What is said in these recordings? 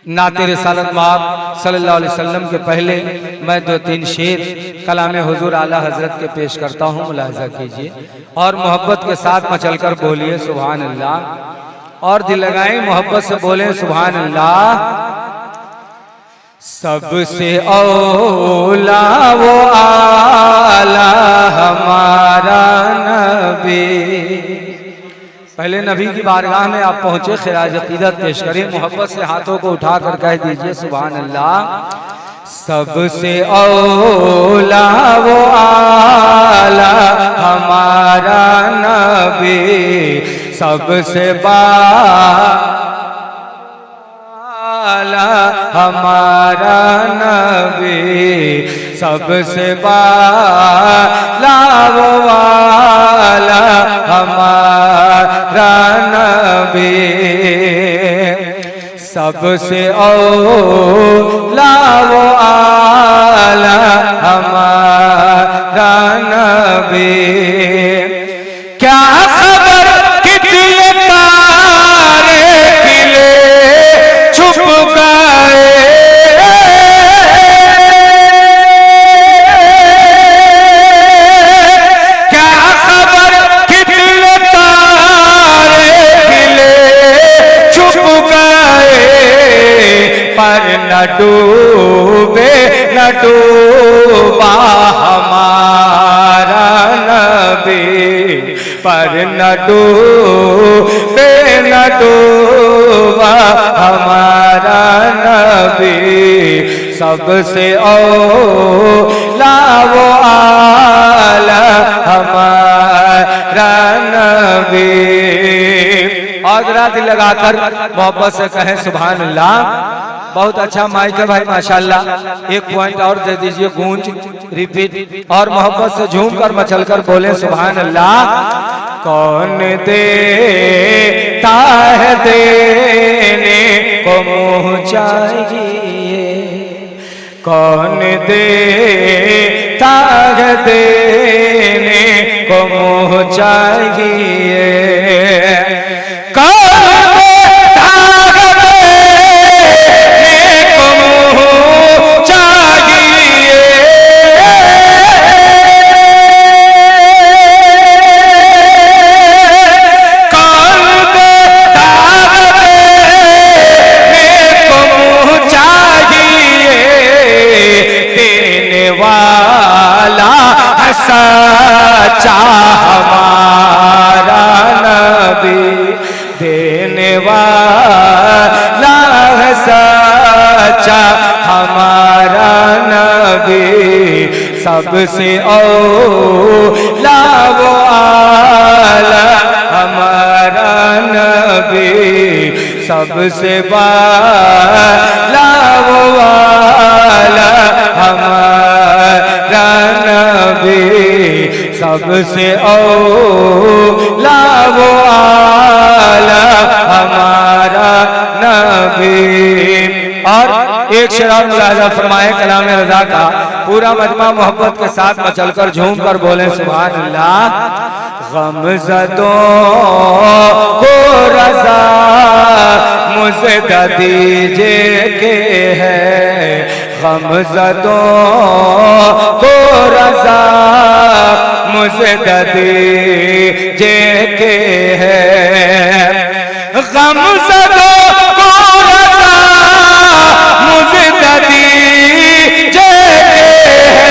नाते रिसालत माब सल्लल्लाहु अलैहि वसल्लम के पहले मैं 2-3 शेर कलाम हुजूर आला हजरत के पेश करता हूँ, मुलाहिजा कीजिए और मोहब्बत के साथ मचलकर बोलिए सुभान अल्लाह, और दिल लगाएं मोहब्बत से बोले सुभान अल्लाह। सबसे औला वो आला हमारा नबी। पहले नबी की बारगाह में आप पहुंचे, खिराज अकीदत पेश करें, मोहब्बत से हाथों को उठाकर कह दीजिए सुभान अल्लाह। सबसे औला वो आला हमारा नबी, सबसे बाला हमारा नबी, सबसे बाला वो वाला हमारा नबी, सबसे औला वो आला हमारा नबी। क्या खबर कितने तारे खिले छुप गए, क्या खबर कितने तारे खिले छुप गए, पर न डूबे न डूबा हमारा नबी, पर न डूबे न डूबा हमारा नबी, सबसे औला वो आला हमारा नबी। और जरा दिल लगाकर मोहब्बत से कहें सुभान अल्लाह। बहुत अच्छा माइक है भाई माशाल्लाह, एक पॉइंट और दे दीजिए, गूंज रिपीट, और मोहब्बत से झूम कर मचल कर बोले सुभान अल्लाह। कौन देता है देने को मुँह चाहिए, कौन देता है देने को मुँह चाहिए, सच्चा हमारा नबी, देने वाला है सच्चा हमारा नबी, सबसे औला वो आला हमारा नबी, सबसे बाला वो वाला हमारा नबी, सबसे औला वो आला हमारा नबी। और एक शेर और मुलाहिजा फरमाए कलाम रज़ा का, पूरा मजमा मोहब्बत के साथ मचलकर झूम कर बोले सुभान अल्लाह। गमज़दों को रज़ा मुझे दीजिए के है, गमज़दों को रज़ा मुझे दीजिए के है, गमज़दों को रज़ा मुझे दीजिए के है,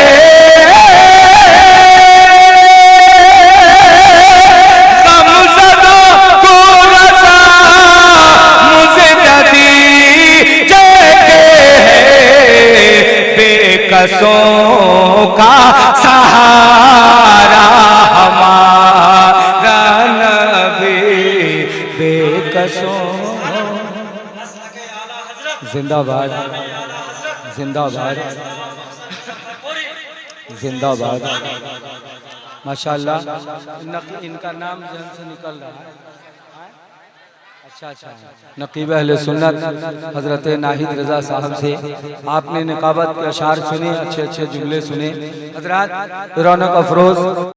गमज़दों को रज़ा मुझे दीजिए के है, बेकसों का सहारा हमारा नबी, बेकसों। जिंदाबाद जिंदाबाद जिंदाबाद माशाल्लाह। इनका नाम जहन से निकल रहा है। अच्छा, नकीब अहले सुन्नत हजरत नाहिद रजा साहब से आपने निकाबत के अशार सुने, अच्छे अच्छे जुमले सुने। हजरात रौनक अफरोज